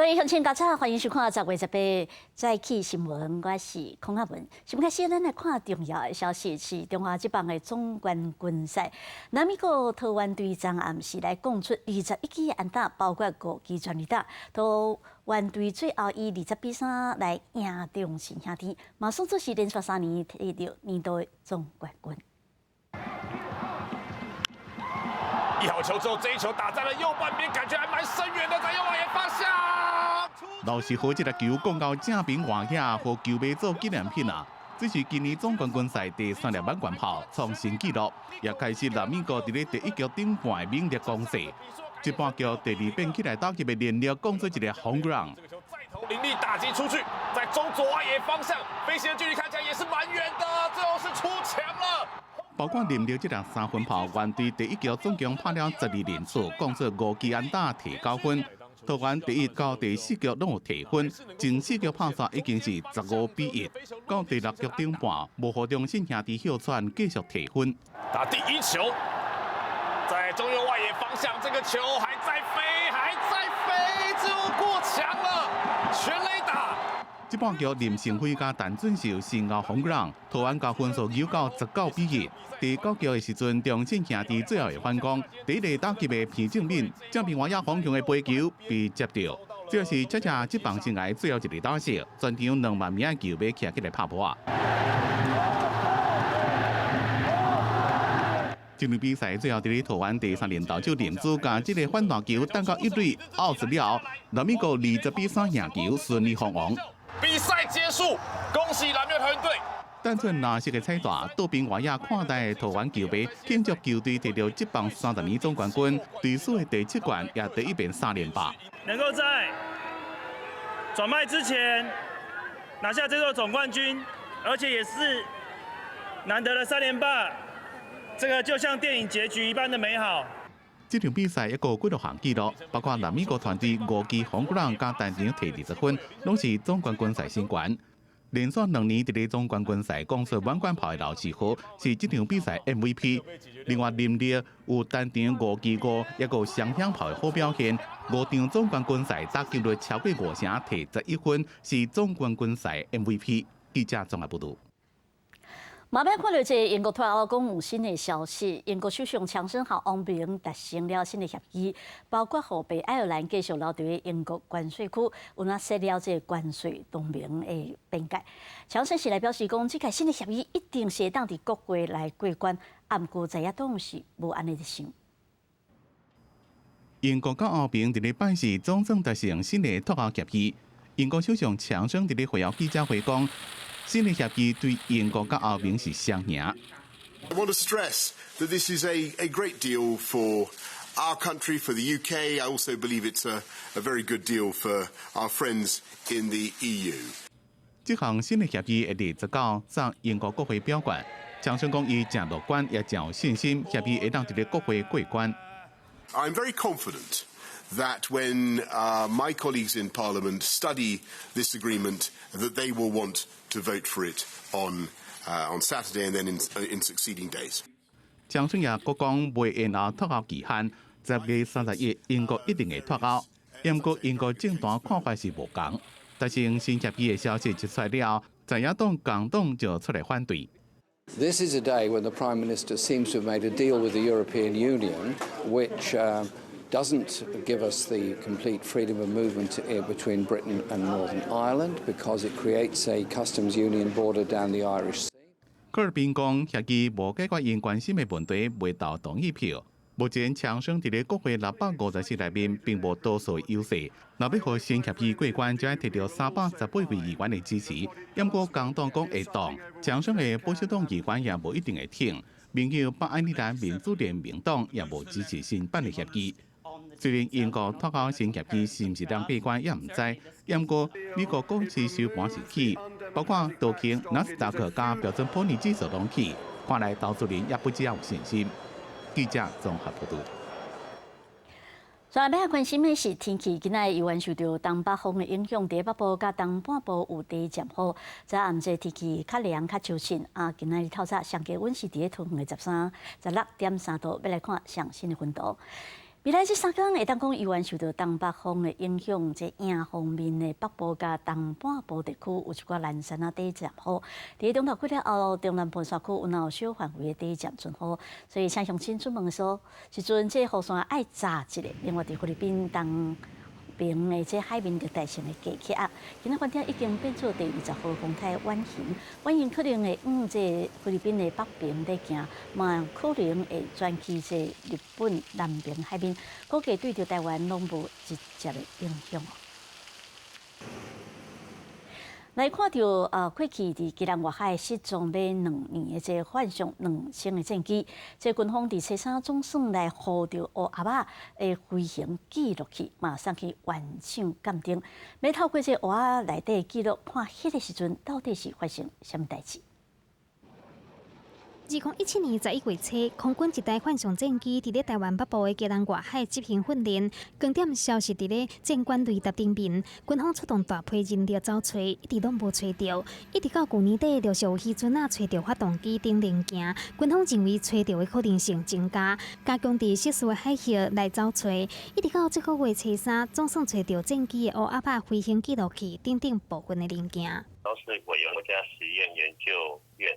各位乡亲大家欢迎收看10月18早起新闻，我是孔阿文。先开始，咱来看重要的消息，是中华职棒的总冠军赛。南美国台湾队昨暗时来攻出21支安打，包括5支全垒打。台湾队最后以22-3来赢中信兄弟，马上就是连续3年摕到年度的总冠军。 1号球之后，这一球打在了右半边，感觉还蛮深远的，在右外野方向。老实和这个球讲到正边外野，和球迷做纪念品啊！这是今年总冠军赛第3粒满贯炮，创新纪录，也开始南美国伫咧第1局顶半的猛烈攻势。这半局第2边起来打击的连续攻出一个 home run。 这个球再投凌厉打击出去，在中左外野方向，飞行的距离看起来也是蛮远的，最后是出墙了。 包括连着这粒3分炮，原队第1局总共拍了12人次，共出5支安打，提9分。台湾第1到第4局拢有提分，前4局拍煞已经是15-1，到第6局顶半，无互中信兄弟休喘，继续提分。打第1球，在中右外野方向，这个球还在飞，还在飞，最后过墙了，全垒打。 这半局林胜辉加陈俊秀先后轰人，台湾甲分数扭到19-1。第9局的时阵，中信兄弟最后的反攻，第1个打击的皮正敏正面外野方向的飞球被接到，这是这职棒生涯最后一个打席，全场2万名的球迷徛起来拍波。这场比赛最后伫咧台湾第3轮投手林子甲这个反弹球弹到1垒 out 了，南美国20-3赢球，顺利封王。 比赛结束，恭喜蓝鸟团队！单纯拿色的彩带，倒边外野看待的台湾球迷庆祝球队得到职棒30年总冠军，队史的第7冠，也第1遍3连霸。能够在转卖之前拿下这座总冠军，而且也是难得的3连霸，这个就像电影结局一般的美好。 这场比赛一个纪录项纪录，包括南美国团队5支红鼓人加单场摕20分，拢是总冠军赛新冠。连续2年伫咧总冠军赛攻出满贯炮的老师傅是这场比赛 MVP。另外，林立有单场5支5，也有双响炮的好表现。5场总冠军赛打击率超过5成，摕11分，是总冠军赛 MVP。记者综合报道。 慢慢看到这英国脱欧公有新的消息，英国首相强生和王明达成了新的协议，包括和北爱尔兰继续留在英国关税区，有那设了这关税同盟的边界。强生是来表示讲，这个新的协议一定是会当伫国会来过关，不过在野党是无安尼的想。英国甲欧盟伫咧办事总算达成新的脱欧协议。英国首相强生伫咧会后记者会讲。 新的协议对英国甲欧盟是双赢。I want to stress that this is a great deal for our country, for the UK. I also believe it's a very good deal for our friends in the EU. 这项新的协议会29上英国国会表决。强生讲伊正乐观，也正有信心，协议会当伫咧国会过关。I'm very confident that when my colleagues in Parliament study this agreement, that they will want to vote for it on Saturday and then in succeeding days. 强生也佫讲，未延后脱欧期限，10月31日英國一定會脱歐。不過英國政壇看法是無同，但是新協議嘅消息一出來了，在野黨共黨就出來反對。 This is a day when the Prime Minister seems to have made a deal with the European Union, which doesn't give us the complete freedom of movement between Britain and Northern Ireland because it creates a customs union border down the Irish Sea. 科尔宾講協議無解決因關心嘅問題，未投同意票。目前強生伫咧國會650席內面並無多數優勢，若要互新協議過關，就要摕到318位議員嘅支持。不過共黨講會當，強生嘅保守黨議員也無一定會挺。盟友北愛爾蘭民主聯盟黨也無支持新版嘅協議。 雖然英國脱歐新協議是唔是當閉關也唔知，不過美國股市收盤是起，包括道瓊、納斯達克加標準普爾指數攏起，看來投資人也不只有信心。記者綜合報道。再來要關心的是天氣，今仔由於受到東北風的影響，喺北部甲東半部有地漸好，在暗時天氣較涼較潮濕。今仔日透早上加溫是喺桃園的13.3度，要來看上新的溫度。未来这3天会当讲，依然受到东北风的影响，这迎风面的北部甲东半部地区有一寡零散啊低阵雨。伫中昼过了后，中南部山区有小范围的低阵阵雨，所以请乡亲出门的时候，时阵这雨伞爱扎一下。另外，伫菲律宾东边的这海面热带性的低气压，今仔反正已经变做第20号风态弯形，弯形可能会往这菲律宾的北边在行，嘛可能会转去这日本南边海面，估计对着台湾拢无直接的影响。来看到过去伫基隆外海失踪要2年的这幻象2升的战机，这军方伫车上总算来获到乌鸦仔的飞行记录器，马上去完成鉴定。要透过这乌鸦内底记录，看迄个时阵到底是发生什么代志。2017年11月初，空军一台幻象战机伫咧台湾北部的基隆外海执行训练，光点消息伫咧战管雷达顶面，军方出动大批人力找找，一直拢无找到，一直到去年底，陆续有渔船找到发动机顶零件，军方认为找到的可能性增加，加强伫适时的海域来找找，一直到这个月初3，总算找到战机的乌鸦仔飞行记录器顶部分的零件。都是委员国家实验研究院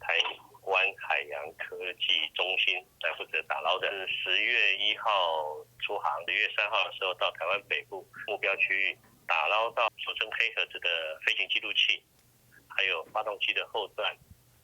台湾海洋科技中心来负责打捞的。10月1号出航，10月3号的时候到台湾北部目标区域打捞到俗称黑盒子的飞行记录器，还有发动机的后段，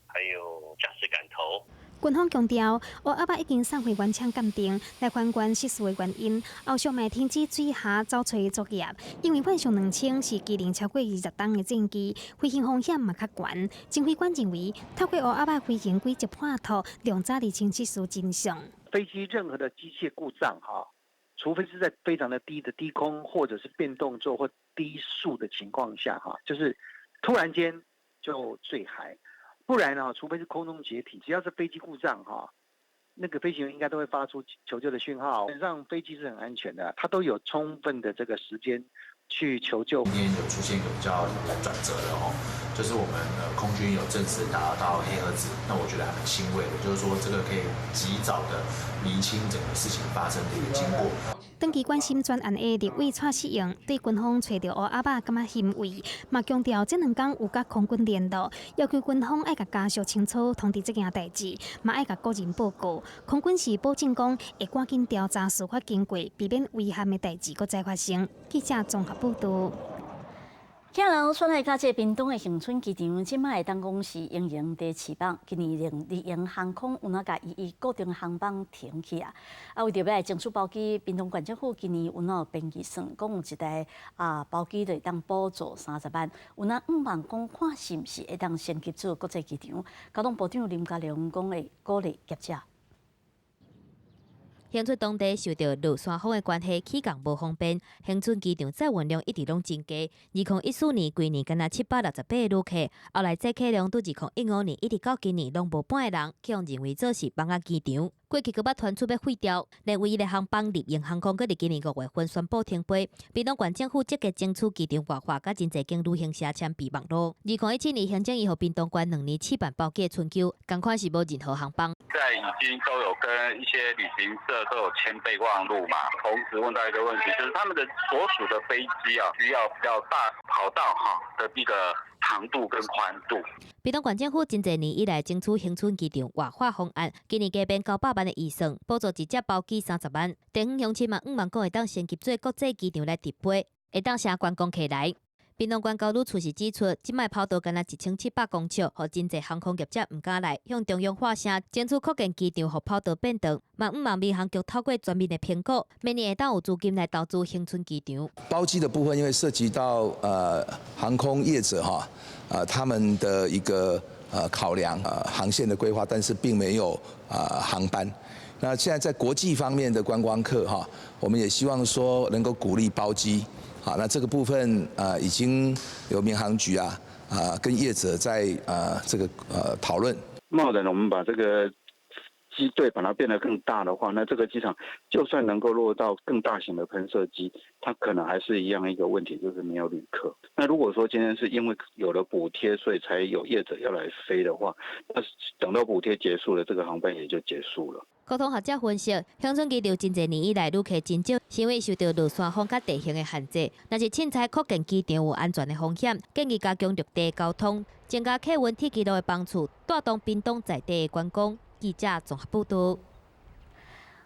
还有驾驶杆头。军方强调，乌鸦仔已经送回原厂鉴定，来还原失事的原因。后续嘛停止水下找找作业，因为幻象2000是机龄超过20吨的战机，飞行风险嘛较悬。指挥官认为，透过乌鸦仔飞行轨迹判图，量早厘清失事真相。飞机任何的机械故障除非是在非常的低的低空，或者是变动作或低速的情况下就是突然间就坠海。不然除非是空中解体，只要是飞机故障那个飞行员应该都会发出求救的讯号。基本上飞机是很安全的，它都有充分的这个时间去求救。今天有出现一个比较转折的就是我们空军有正式打到黑盒子，那我觉得还蛮欣慰的，就是说这个可以及早的厘清整个事情发生的一个经过。长期关心专案的立委蔡世英对军方找到乌鸦仔感觉欣慰，嘛强调这2天有甲空军联络，要求军方爱甲家属清楚通知这件代志，嘛爱甲个人报告。空军是保证讲会赶紧调查司法经过，避免遗憾的代志搁再发生。记者综合报道。今日转来到这屏东的恒春机场，即摆会当讲是营营在试办，今年令立营航空有哪甲伊固定航班停起啊？为着要来争取包机，屏东县政府今年有哪编预算，讲有一台包机就会当补助30万，有哪5万讲看是毋是会当先吸做国际机场？交通部长林佳龙讲会鼓励业者。恒春当地受到落山风的关系，起降无方便。恒春机场载运量一直拢增加。2014年规年敢若768个旅客，后来载客量拄2015年一直到今年拢无半个人，去互认为这是放仔机场。过去佫捌传出要废掉，但唯一的航班立营航空佫伫今年5月份宣布停飞。屏东县政府积极争取机场活化，甲真侪间旅行社签备忘录。2017年行政院予屏东县2年7办包机的春秋，同款是无任何航班。现在已经都有跟一些旅行社都有签备忘录嘛。同时问到一个问题，就是他们的所属的飞机需要比较大跑道的一个长度跟宽度。屏东县政府真侪年以来争取恒春机场活化方案，今年加编900万的预算，补助一只包机30万。地方乡亲嘛5万个会当先入做国际机场来直飞，会当乘观光客来。屏东县高旅处是指出，即卖跑道干那1700公尺，互真侪航空业者唔敢来，向中央发声，争取扩建机场，互跑道变长。嘛5万民航局透过全面的评估，明年会当有资金来投资恒春机场。包机的部分，因为涉及到航空业者他们的一个考量航线的规划，但是并没有航班。那现在在国际方面的观光客我们也希望说能够鼓励包机。好，那这个部分已经有民航局跟业者在这个讨论。贸然我们把这个机队把它变得更大的话，那这个机场就算能够落到更大型的喷射机，它可能还是一样一个问题，就是没有旅客。那如果说今天是因为有了补贴，所以才有业者要来飞的话，那等到补贴结束了，这个航班也就结束了。交通学者分析，乡村机场真侪年以来旅客真少，是因为受到落山风甲地形的限制。若是凊彩扩建机场有安全的风险，建议加强陆地交通，增加客运铁轨路的帮助，带动屏东在地的观光。记者综合报道。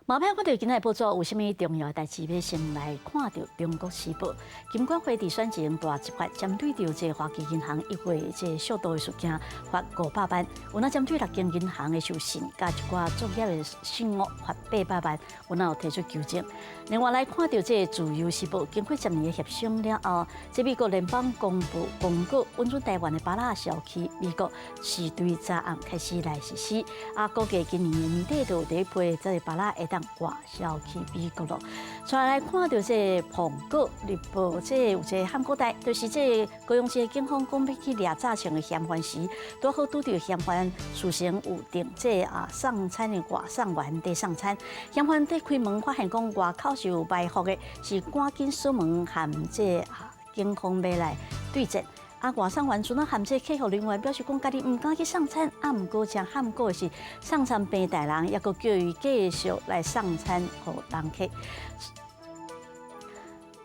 毛片看到今日报纸有啥物重要代志要先来看到《中国时报》。金管会伫选前大执法，针对着这华旗银行1月这小盗的事件，罚500万；有那针对6间银行的授信，加一寡作业的信用罚800万，有那有提出纠正。另外来看到这《自由时报》，经过10年的协商了后，这美国联邦公布公告，允准台湾的芭乐小区，美国是对早暗开始来实施。估计今年的年底就有第一批这芭乐会当外销去美国咯。再来看到这澎湖日报，这有一个汉古代，就是这高雄市警方讲要去掠早前的嫌犯时，拄好拄到嫌犯事先有订这送餐的外送员在送餐，嫌犯在开门发现讲外口是有埋伏的，是赶紧锁门和这警方要来对战。外送员阵含这客服人员表示讲，家己唔敢去送餐，毋过将喊过的是送餐平台人，也佫叫伊继续来送餐给人客。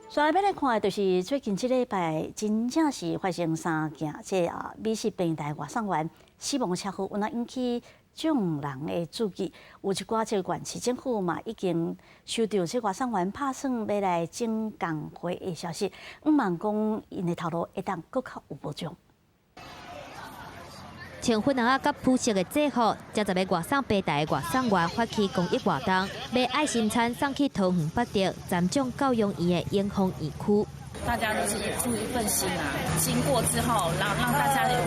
再来要来看的就是最近这礼拜，真正是发生3件这美食平台外送员死亡车祸，有那引起众人的注意。有一寡这县市政府嘛，已经收到这外送员拍算要来整工会的消息，毋望讲因的头路会当更较有保障。穿粉红甲肤色的制服，才10个外送平台的外送员发起公益活动，买爱心餐送去桃园北调站长教养院的永丰园区。大家都是出一份心啊，经过之后，让大家有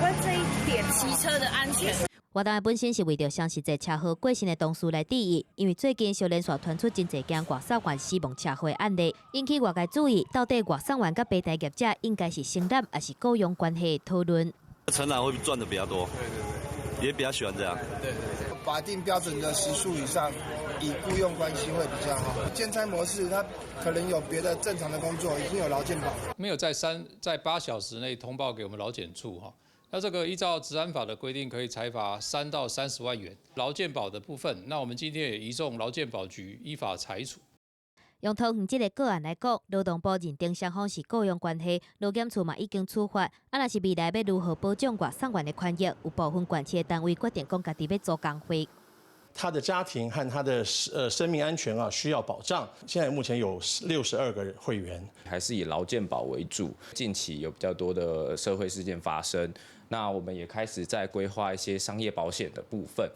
关这一点骑车的安全。活动本身是为着相信在车祸过身的同事来致意，因为最近小连续传出真侪件外送员死亡车祸的案例，引起外界注意，到底外送员甲平台业者应该是承担，还是雇佣关系的讨论。承揽会赚的比较多，也比较喜欢这样。对，法定标准的时数以上，以雇佣关系会比较好。兼差模式，他可能有别的正常的工作，已经有劳健保，没有在8小时内通报给我们劳检处哈。那这个依照治安法的规定，可以裁罚3到30万元。劳健保的部分，那我们今天也移送劳健保局依法裁处。用桃园这个个案来讲，劳动部认定双方是雇佣关系，劳检处嘛已经处罚。若是未来要如何保障外送员的权益，有部分县市的单位决定讲家己要做工会。他的家庭和他的生命安全需要保障。现在目前有62个会员，还是以劳健保为主。近期有比较多的社会事件发生，那我们也开始在规划一些商业保险的部分。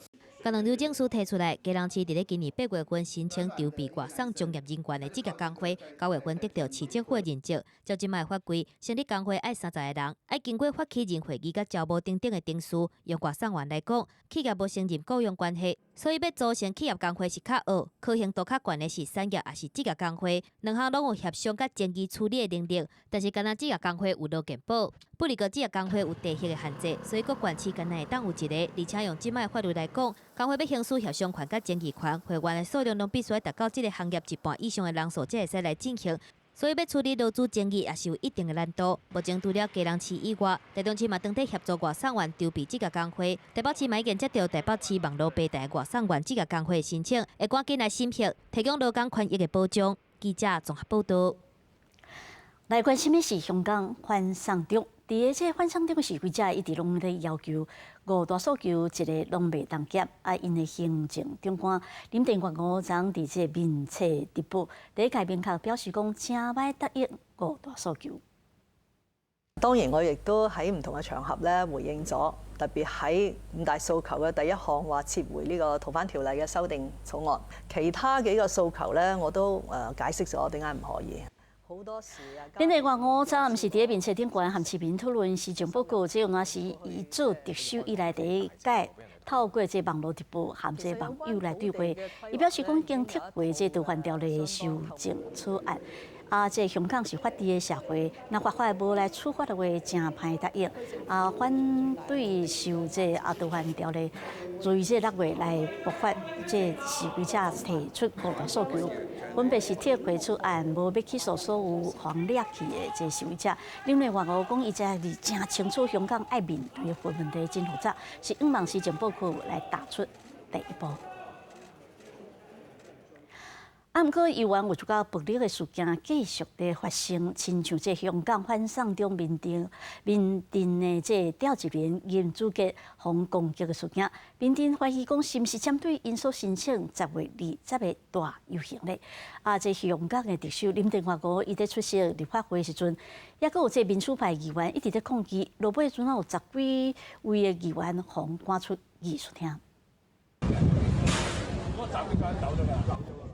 高雄邮政署提出来，基隆市伫咧今年8月份申请筹备外送从业人员的资格工会，9月份得到市政府认证。照即卖法规，成立工会爱30个人，爱经过发起人会议甲招募等等的定数。用外送员来讲，企业无承认雇佣关系，所以要组成企业工会是较学，可行度较悬的是产业也是资格工会，两项拢有协商甲争议处理的能力。但是，敢若资格工会有劳健保，不离个资格工会有地域的限制，所以各县市敢若会当有一个，而且用即卖法律来讲。工会要行使协商权甲争议权，会员的数量拢必须达到这个行业一半以上的人数，才会使来进行。所以要处理劳资争议，也是有一定的难度。目前除了基隆市以外，台中市嘛当地协助外送员筹备资格工会，台北市嘛已经接到台北市网络平台外送员资格工会申请，会赶紧来审核，提供劳工权益的保障。记者综合报道。来关心的是香港反送中。伫个这反送中示威者一直拢咧要求5大诉求一个拢袂当减，因的行政长官林郑月娥昨伫这面册直播，第一届明确表示讲，正歹答应5大诉求。當然，我亦都喺唔同嘅場合咧回應咗，特別喺5大訴求嘅第一項話撤回呢個逃犯條例嘅修訂草案，其他幾個訴求咧我都解釋咗點解唔可以。林鄭月娥昨暗是伫咧面冊頂懸和市民討論施政報告，這樣是伊做特首以來第一屆透過這網絡直播和這網友來對話。伊表示講，已經撤回這逃犯條例修正草案。這香港是法治的社會，若法法無來處罰的話，真歹答應。反對修這逃犯條例，於這6月來爆發這示威者提出5大訴求。分別是撤回草案，無要起訴所有黃掠去的這示威者。林鄭月娥講，伊才是真清楚香港愛面對的問題真複雜，是希望施政報告來踏出第一步。毋过，由于有一个暴力的事件继续在发生，亲像这香港反送中民阵的这调集员严主角防攻击的事件，民阵怀疑讲是毋是针对因所申请10月20日的大游行咧？这香港的特首林郑月娥伊在出席立法会时阵，也阁有这民主派议员一直在抗议，落尾阵有10几位的议员互赶出议事厅。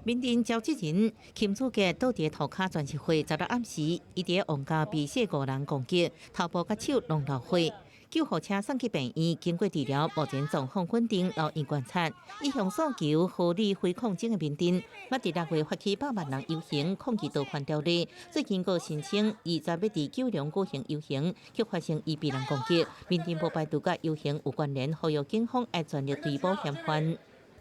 民阵召集人金主杰倒伫涂骹全集会，10日暗时，伊伫王家被45人攻击，头部甲手拢流血，救护车送去病院，经过治疗，目前状况稳定，留院观察。伊向诉求合理非抗争的民阵，捌伫6月发起100万人游行，抗议倒反条例。最近个申请20日要伫九龙举行游行，却发生伊被人攻击。民阵不排除甲游行有关联，呼吁警方要全力追捕嫌犯。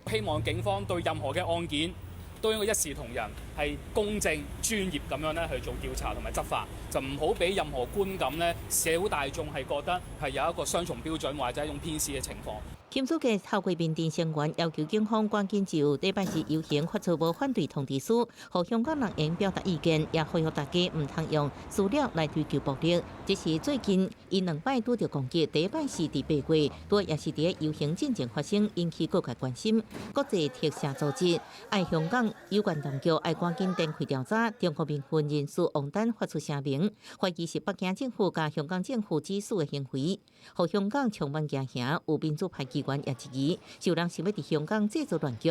希望警方對任何嘅案件都應該一視同仁，係公正專業咁樣咧去做調查同埋執法，就唔好俾任何觀感咧，社會大眾係覺得係有一個雙重標準或者一種偏視嘅情況。金主嘅透過民陣成員要求警方趕緊就禮拜四遊行發出無反對通知書，讓香港人應表達意見，也呼籲大家唔通用資料來追究暴力。這是最近因2擺拄到攻擊，第一擺是伫8月，都也是伫遊行進程發生，引起各界關心。國際特赦組織愛香港有關當局愛趕緊展開調查，中國民運人士王丹發出聲明，懷疑是北京政府加香港政府指使嘅行為，讓香港充滿驚嚇，有民主派機關也質疑，有人想要喺香港製造亂局。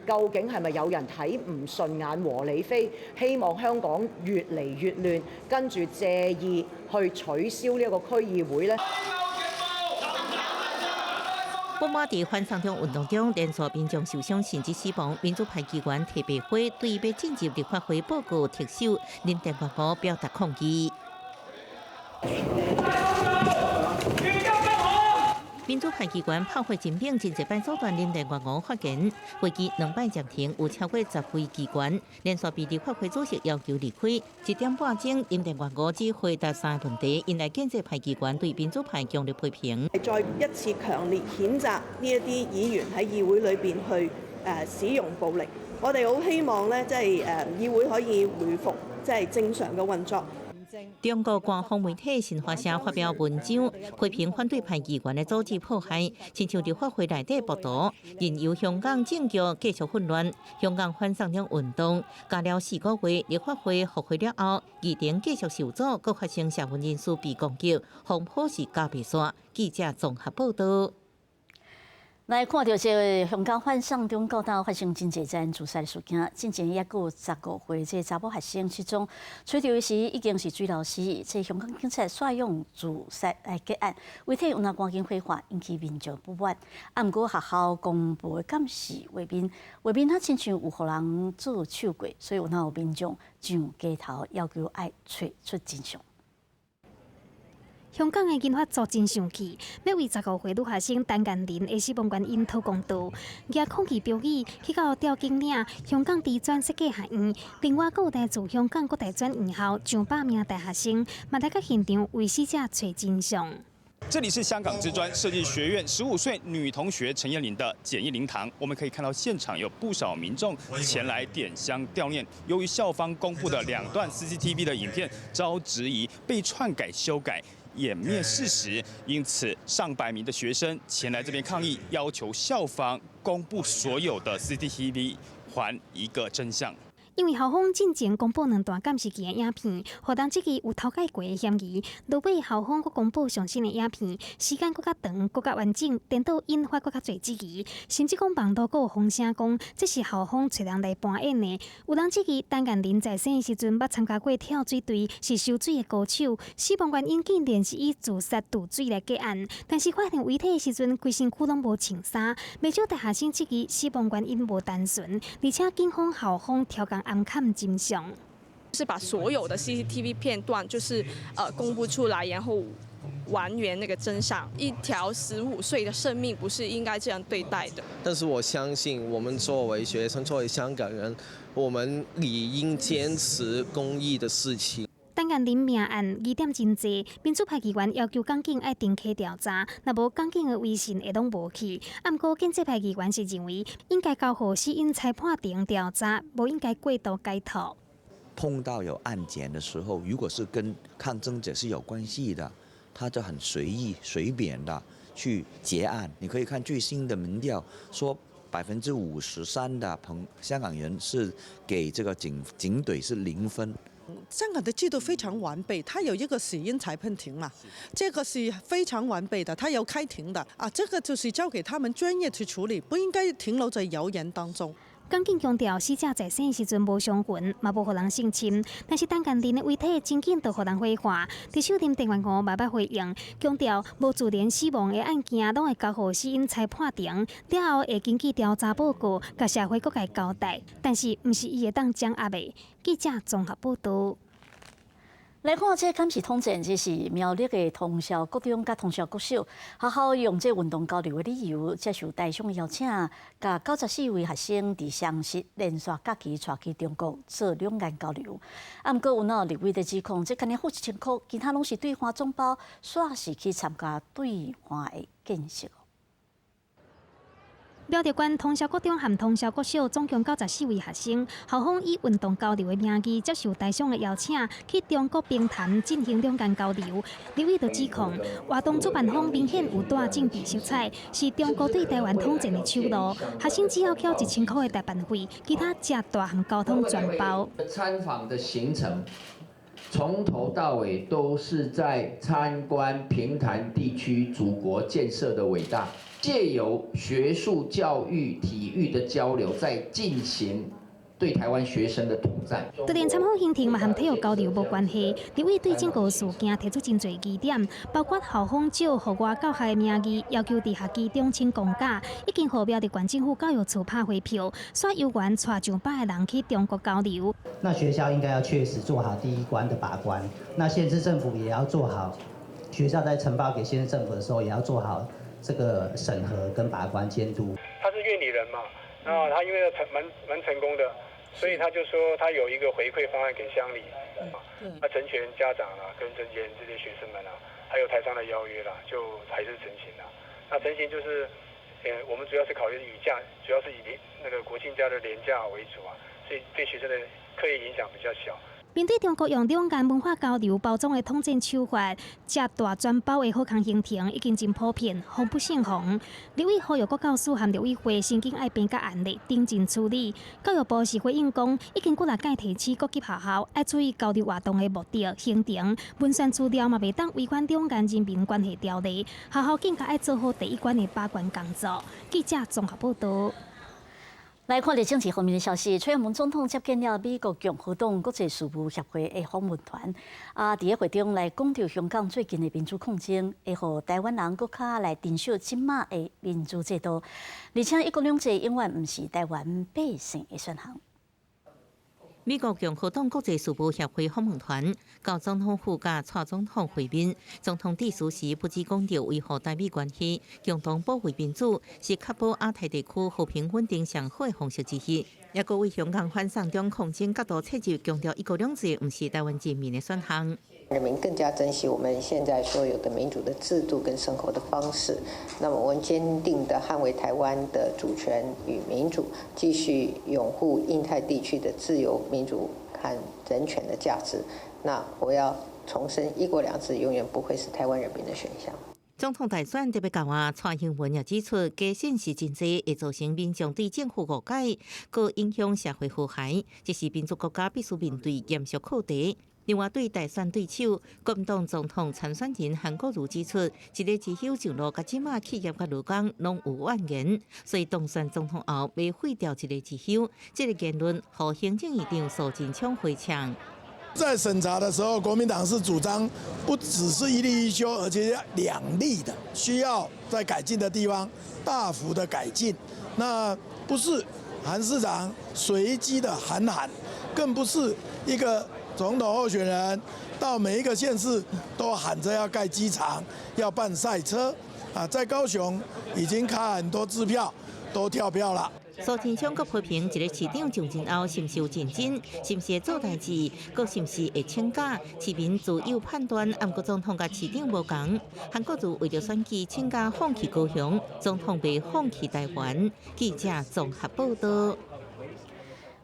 究竟係咪有人睇唔順眼和理非，希望香港越嚟越亂，跟住借意去取消呢一個區議會呢？本馬地反送中運動中，連續民眾受傷甚至死亡，民主派議員提白會對要進入立法會報告特首林鄭月娥表達抗議。民主派議員炮火陣兵，真濟擺阻斷林鄭月娥發言，會期2擺暫停，有超過10位議員連續被立法會主席要求離開。1點半鐘，林鄭月娥只回答3個問題，引來建制派議員對民主派強烈批評。再一次強烈譴責呢一啲議員喺議會裏邊去使用暴力。我哋好希望咧，即係議會可以回復即係正常嘅運作。中國官方媒體新華社發表文章，批評反對派議員的組織迫害，親像立法會內底報道，任由香港政局繼續混亂。香港反送中運動加了4個月，立法會復會了後，議程繼續受阻，各發生社運人士被攻擊，防破是假白線。記者綜合報道。來看到這香港反送中到頭發生真濟戰自殺事件，之前也有15歲這查某學生失蹤，吹到時已經是水老師。這香港警察採用自殺來結案，遺體有那趕緊火化，引起民眾不滿。不過學校公布的監視畫面他親像有予人做手過，所以有那有民眾上街頭要求愛找出真相。香港嘅警察做真生氣，要為15歲女學生陳建林的死亡原因討公道，舉抗議標語去到調景嶺香港知專設計學院，另外還有來自香港各大專院校上百名大學生，嘛來到現場為死者找真相。这里是香港知專設計學院15歲女同學陳彥霖的簡易靈堂，我們可以看到現場有不少民眾前來點香悼念。由於校方公布的2段 CCTV 的影片遭質疑被篡改修改，掩滅事實，因此上百名的學生前來這邊抗議，要求校方公布所有的 CCTV， 還一個真相。因為校方之前公布2段監視器的影片，互人質疑有偷改過的嫌疑，落尾校方佫公布上新的影片，時間佫較長、佫較完整，顛倒引發佫較濟質疑，甚至講網絡佫有風聲講，這是校方找人來搬演的。有人質疑陳建林在生的時陣捌參加過跳水隊，是游水的高手，死亡原因竟然是以自殺渡水來結案。但是發現遺體的時陣，規身軀攏無穿衫，不少大學生質疑死亡原因無單純，而且警方校方調工暗看真相，是把所有的 CCTV 片段就是公布出來，然後還原那個真相。一條15歲的生命不是應該這樣對待的。但是我相信，我們作為學生，作為香港人，我們理應堅持公益的事情。陳案林命案疑点真济，民主派议员要求港警爱定期调查，若无港警的威信会拢无去。不过建制派议员是认为，应该交予死因裁判庭调查，无应该过度解读。碰到有案件的时候，如果是跟抗争者是有关系的，他就很随意随便的去结案。你可以看最新的民调说，53%的香港人是给这个警队是0分。香港的制度非常完备，它有一个死因裁判庭嘛，这个是非常完备的，它有开庭的啊，这个就是交给他们专业去处理，不应该停留在谣言当中。港警强调，死者在生的时阵无伤痕，嘛无互人性侵，但是陈建仁的遗体真紧就互人火化。特首林郑月娥慢慢回应，强调无自然死亡的案件拢会交予死因裁判庭，了后会根据调查报告，甲社会各界交代。但是，毋是伊会当掌握的。记者综合报道。来看这敢是统战，这是苗栗的通宵国中甲通宵国小，学校用这运动交流的理由，接受台商邀请，甲94位学生伫双十连续假期带去中国做两岸交流。不过有立委的指控，这今年付1000块，其他拢是兑换总包，煞是去参加兑换的建设。苗栗县通宵国中和通宵国小总共94位学生，校方以运动交流的名义接受台商的邀请，去中国平潭进行两岸交流。立委就指控，活动主办方明显有带政治色彩，是中国对台湾统战的手路。学生只要缴1000块的代办费，其他食大和交通全包。参访的行程从头到尾都是在参观平潭地区祖国建设的伟大。借由学术、教育、体育的交流，在进行对台湾学生的统战。就连参访行程嘛，和体育交流无关系。立委对整个事件提出真侪疑点，包括校方借予外教学的名义，要求伫学期中清公假，已经互苗栗县政府教育处拍回票，煞有缘带上百个人去中国交流。那学校应该要确实做好第一关的把关，那县市政府也要做好，学校在呈报给县市政府的时候，也要做好这个审核跟把关监督。他是院里人嘛，那他因为蛮成功的，所以他就说他有一个回馈方案给乡里，那成全家长啊，跟成全这些学生们啊，还有台商的邀约啦，就还是成行啦。那成行就是，我们主要是考虑雨假，主要是以那个国庆假的连假为主啊，所以对学生的课业影响比较小。面对中国用两岸文化交流包装的统战手法，食大全包的好康行程已经真普遍，防不胜防。立委呼吁各教师和陆委会先经爱变甲案例认真处理。教育部是回应讲，已经9届提起各级学校爱注意交流活动的目的、行程、文宣资料嘛，袂当违反两岸人民关系条例。学校更加爱做好第一关的把关工作。记者综合报道。来看政治方面的消息，蔡英文总统接见了美国共和党国际事务协会的访问团，伫个会中来讲到香港最近的民主抗争，会互台湾人更加来珍惜今麦的民主制度，而且一国两制永远毋是台湾百姓的选项。美国共和党国际事务协会访问团到总统府甲蔡总统会面，总统致辞时不止讲到维护台美关系、共同保卫民主是确保亚太地区和平稳定上好的方式之一，也搁为香港反送中抗争角度切入，强调一国两制毋是台湾人民的选项。人民更加珍惜我们现在所有的民主的制度跟生活的方式，那么我们坚定地捍卫台湾的主权与民主，继续拥护印太地区的自由、民主和人权的价值。那我要重申，一国两制永远不会是台湾人民的选项。总统大选特别讲话，蔡英文也指出，加选是真济，会造成民众对政府误解，佮影响社会和谐，这是民主国家必须面对严肃课题。另外，对大选对手，国民党总统参选人韩国瑜指出，一个持有上路，甲即马企业甲劳工拢有怨言，所以当选总统后要废掉一个持有。这个言论，互行政院长苏贞昌回呛。在审查的时候，国民党是主张不只是一例一休，而且要两例的，需要在改进的地方大幅的改进。那不是韩市长随机的喊，更不是一个总统候选人到每一个县市都喊着要盖机场、要办赛车啊，在高雄已经开很多支票，都跳票了。苏贞昌阁批评一个市长上任后，是毋是有认真，是毋是会做代志，阁是毋是会请假，市民自有判断。按国总统甲市长无同，韩国瑜为着选举请假放弃高雄，总统被放弃台湾。记者综合报道。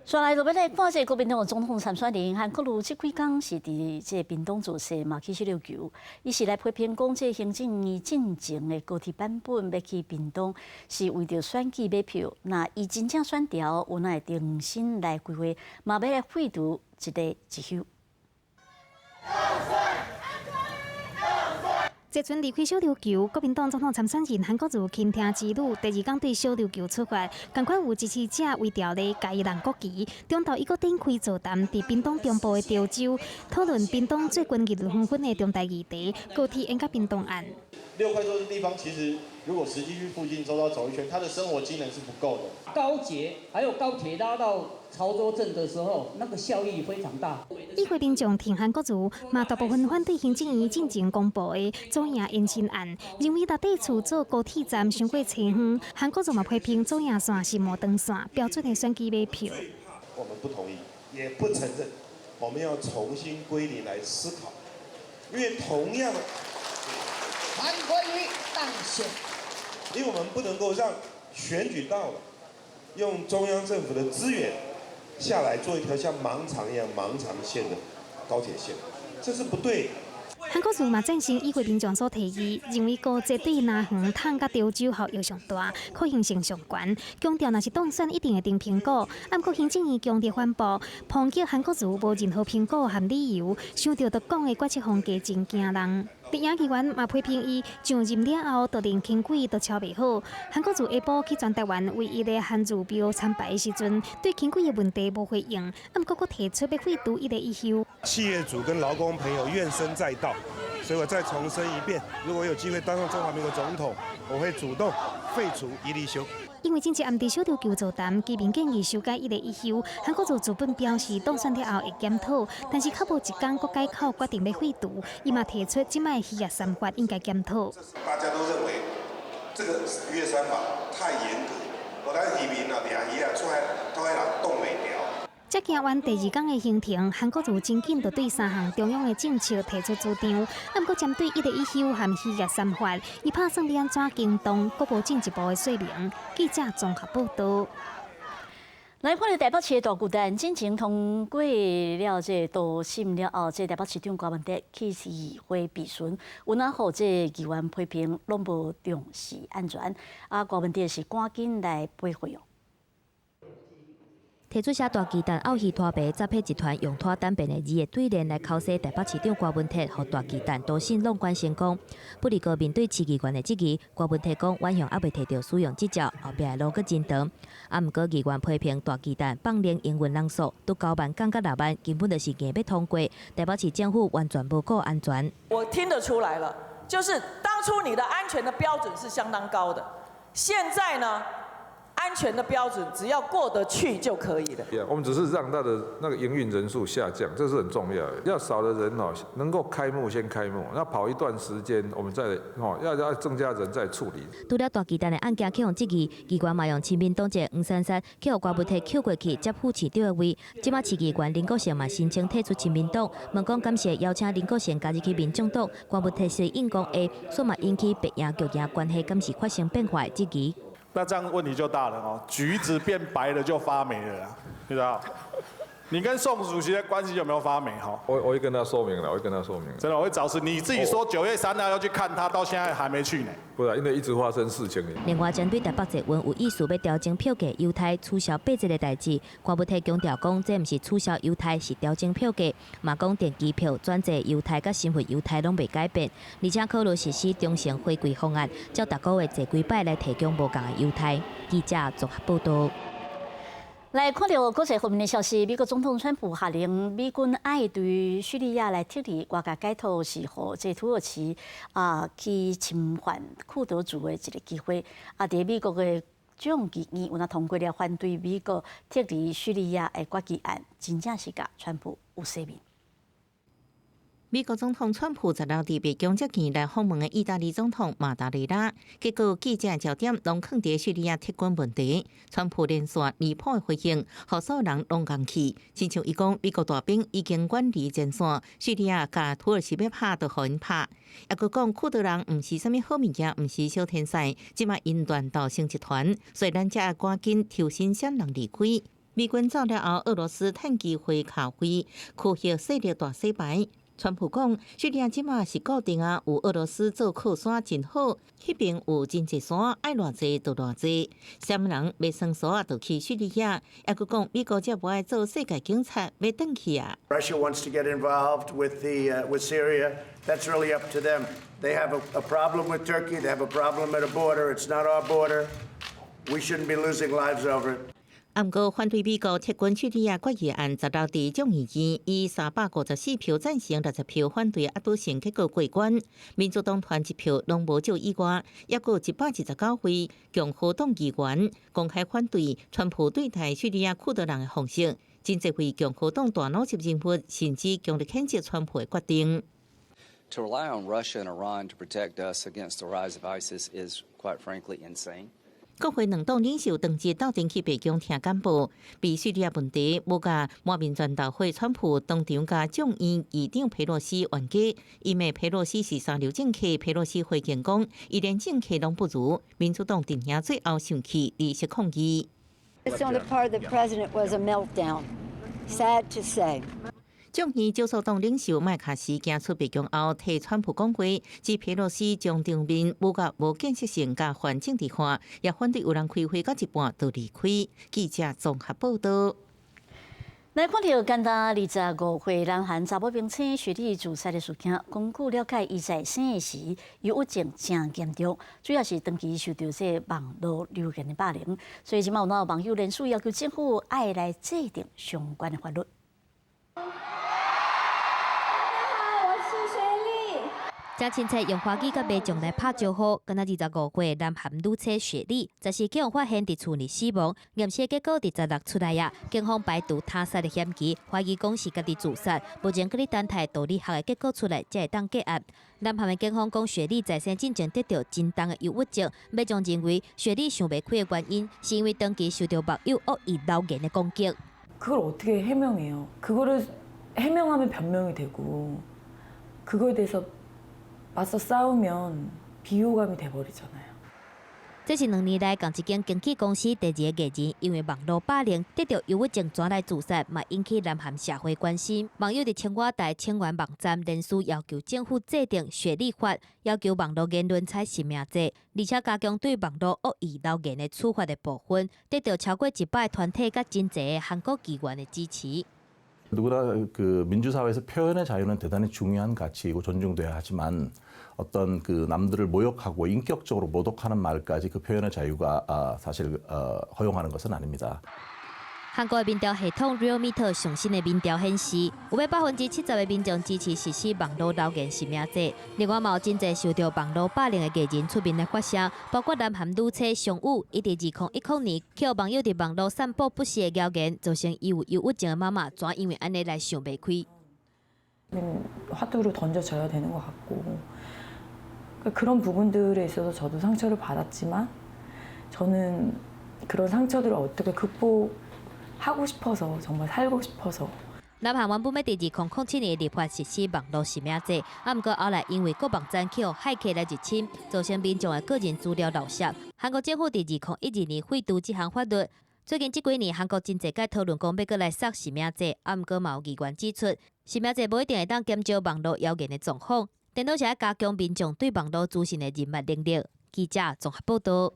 再来，就要来看这国民党总统参选人韩国瑜这几天是伫这屏东做事嘛，去16球，伊是来批评讲这行政院进前的高铁版本要去屏东，是为着选举买票。那伊真正选调，有哪会重新来规划，嘛要来废除一个一休。这阵离开小琉球，国民党总统参选人韩国瑜倾听之旅，第2天对小琉球出发，同款有支持者为条例加以人国旗，中昼伊阁展开座谈，伫屏东中部的潮州，讨论屏东最近日纷纷的重大议题，高铁沿甲屏东案。6块多的地方，其实如果实际去附近周遭走一圈，它的生活机能是不够的。高捷还有高铁拉到潮州镇的时候，那个效益非常大。议会民众挺韩国瑜，嘛大部分反对行政院进前公布的左营延伸案，认为搭地厝做高铁站伤过青远。韩国瑜嘛批评左营线是摩登线，标准的选举买票。我们不同意，也不承认，我们要重新归零来思考，因为同样的。韩国瑜当选，因为我们不能够让选举到了，用中央政府的资源下来做一条像盲肠一样盲肠线的高铁线，这是不对。韩国瑜嘛赞成议会民众所提议，认为高捷对南横、烫甲潮州效益上大，可行性上悬，强调若是当选一定会定评估。按国行政院强烈反驳，抨击韩国瑜无任何评估和理由，想到特讲的决策风格真惊人。立院议员嘛批评伊上任了后，导令轻轨都超袂好。韩国瑜下晡去全台湾唯一的韩日标参拜的时阵，对轻轨的问题无回应，按过阁提出要废除一个一休。企业主跟劳工朋友怨声载道，所以我再重申一遍，如果有机会当上中华民国总统，我会主动废除一例休。因为近期暗地小琉球座谈，居民建议修改一例一休，韩国瑜资本表示当选了后会检讨，但是较无一天阁改口决定要废除，伊嘛提出即摆渔业3法应该检讨。大家都认为这个渔业3法太严格，咱渔民啊、掠鱼啊出来都喺人挡袂掉。这行完第2天的行程，韩国瑜真紧就对3项中央的政策提出主张，不过针对一例一休和渔业3法，伊打算要安怎行动，阁无进一步的说明。记者综合报道。来看到台北市的大巨蛋进前通过了这道审了后，这台北市长郭文哲去市会质询，有哪好这议员批评拢无重视安全，郭文哲是赶紧来配合哦。提出写大巨蛋奥戏拖白诈骗集团用拖单边的2个对联来敲死台北市长郭文哲，和大巨蛋都信弄关成功。不离个面对市议员的质疑，郭文哲讲晚上还未摕到使用执照，后壁的路阁真长。毋过议员批评大巨蛋放连英文人数都9万降到6万，根本就是硬要通过。台北市政府完全不顾安全。我听得出来了，就是当初你的安全的标准是相当高的，现在呢？安全的标准只要过得去就可以了。我们只是让它的那个营运人数下降，这是很重要的。要少的人能够开幕先开幕，那跑一段时间，我们再要增加人再处理。除了大巨蛋的案件起用质疑，议员嘛用亲民党籍黄珊珊去互郭文哲扣过去接副市长的位。即马市议员林国成嘛申请退出亲民党，问讲感谢邀请林国成加入去民众党，郭文哲是应讲会，所以嘛引起白赢绿赢关系，敢是发生变化质疑。那这样问题就大了哦，橘子变白了就发霉了啦，你知道？你跟宋主席的关系有没有发霉哈？我会跟他说明了，我会跟他说明了。真的，我会找事。你自己说9月3号要去看他，到现在还没去呢。不然，因为一直发生事情。另外，针对台北捷运有意思要调整票价优待促销8折的代志，郭文哲强调讲，这毋是促销优待，是调整票价。嘛讲电机票、转载优待甲新会优待拢未改变，而且考虑实施中性回归方案，照逐个月坐几摆来提供无同的优待。记者综合报道。来看到国际方面的消息，美国总统川普下令美军爱对叙利亚来撤离，外界解读是和这土耳其去侵犯库德族的一个机会。在美国的众议院有通过了反对美国撤离叙利亚的决议案，真正是甲川普有说明。美国总统川普16日白宫接见来访问的意大利总统马达雷拉，结果记者焦点拢放在叙利亚撤军问题。川普连续离谱的回应，让所有人拢生气。亲像伊讲，美国大兵已经远离前线，叙利亚甲土耳其要拍就互因拍。也佮讲库德人毋是啥物好物件，毋是小天才，即马因乱斗成一团，所以咱才赶紧抽身闪人离开。美军走了后，俄罗斯趁机会卡灰，区域势力大洗牌。川普讲，叙利亚即马是固定啊，有俄罗斯做靠山真好，迄边有真济山，爱偌济就偌济。啥物人要生疏啊，就去叙利亚。也佮讲，美国则无爱做世界警察，要转去啊。Russia wants to get involved with Syria. That's really up to them. They have a problem with Turkey. They have a problem at a border. It's not our border. We shouldn't be losing lives over it. 暗过反对美国撤军叙利亚决议案16日众议院以354票赞成，60票反对压倒性结果过关。民主党团1票拢无照意外，也有129位共和党议员公开反对川普对待叙利亚库德人的方式。真侪位共和党大脑级人物甚至强烈谴责川普的决定。To rely on Russia and Iran to protect us against the rise of ISIS is, quite frankly, insane. 国会两党领袖当日斗阵去白宫听简报，被叙利亚问题无甲满面全大会，川普当场甲众议议长佩洛西冤家，因为佩洛西是三流政客，佩洛西回应讲，伊连政客拢不如，民主党阵营最后生气，离席抗议。It's on the part of the president was a meltdown. Sad to say. 众议少数党领袖麦卡锡行出白宫后，替川普讲话，指佩洛西将场面无甲无建设性甲反政治化，也反对有人开会到一半就离开。记者综合报道。来看到简单25岁南韩查某兵青学历自杀的事件，根据了解，伊在生的时忧郁症真严重，主要是长期受到这网络流言的霸凌，所以即马有网友联署要求政府爱来制定相关的法律。正亲切用花枝甲白酱来拍招呼，敢若25岁南韩女车雪莉，就是警方发现伫厝内死亡，验尸结果伫16出来啊，警方排除他杀的嫌疑，怀疑讲是家己自杀。目前佮你等待道理学的结果出来，才会当结案。南韩的警方讲，雪莉在生进前得到真重的忧郁症，要将认为雪莉想袂开的原因，是因为长期受到网友恶意留言的攻击。 그걸 어떻게 해명해요? 그거를 해명하면 변명이 되고 그거에 대해서 맞서 싸우면 비호감이 돼버리잖아요. 这是2年来，共一间经纪公司第2个艺人因为网络霸凌得到忧郁症转来自杀，嘛引起南韩社会关心。网友伫青瓦台青源网站联署要求政府制定学历法，要求网络言论采实名制，而且加强对网络恶意留言的处罚的部分，得到超过100个团体甲真济个韩国议员的支持。 누구나 그 민주사회에서 표현의 자유는 대단히 중요한 가치이고 존중돼야 하지만 어떤 그 남들을 모욕하고 인격적으로 모독하는 말까지 그 표현의 자유가 사실 허용하는 것은 아닙니다. 韩国的民调系统 Realmeter 上新的民调显示，有70%的民众支持实施网络留言实名制。另外，有真侪受到网络霸凌的艺人出面来发声，包括南韩女车尚武，伊伫2010年去网友伫网络散布不实的谣言，造成伊有忧郁症的妈妈，怎因为安尼来想袂开？ 화두로 던져져야 되는 것 같고 그런 부분들에 있어서 저도 상처를 받았지만 저는 그런 상처들을 어떻게 극복하고 싶어서 정말 살고 싶어서 南韩原本要伫2007年立法实施网络实名制，不过后来因为各网站去骇客来入侵，造成民众的个人资料漏泄。韩国政府伫2012年废除这项法律。 最近这几年，韩国真侪届讨论讲要过来实实名制，不过嘛有议员指出，实名制无一定会当减少网络谣言的状况，电脑是要加强民众对网络资讯的认识能力。记者综合报道。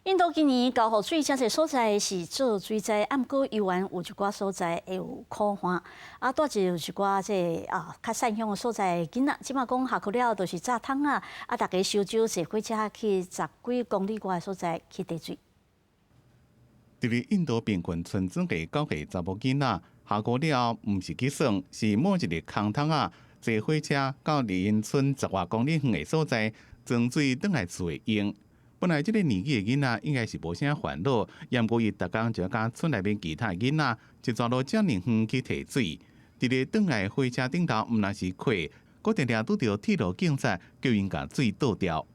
印度今年交雨水真侪所在是做水灾，不过依然有一寡所在会有苦旱，带一寡较散乡的所在囡仔，即马讲下课了就是炸汤啊，大家烧酒坐火车去10几公里外的所在去滴水。 伫咧印度贫困村庄嘅9岁查某囡仔，下课了毋是去耍，是某一日空窗啊，坐火车到离因村10外公里远嘅所在，装水倒来厝用。本来即个年纪嘅囡仔应该是无啥烦恼，不过伊逐工就甲村内面其他囡仔一抓到遮尔远去摕水，伫咧转来火车顶头，毋但是客，搁定定拄着铁路警察，叫因甲水倒掉。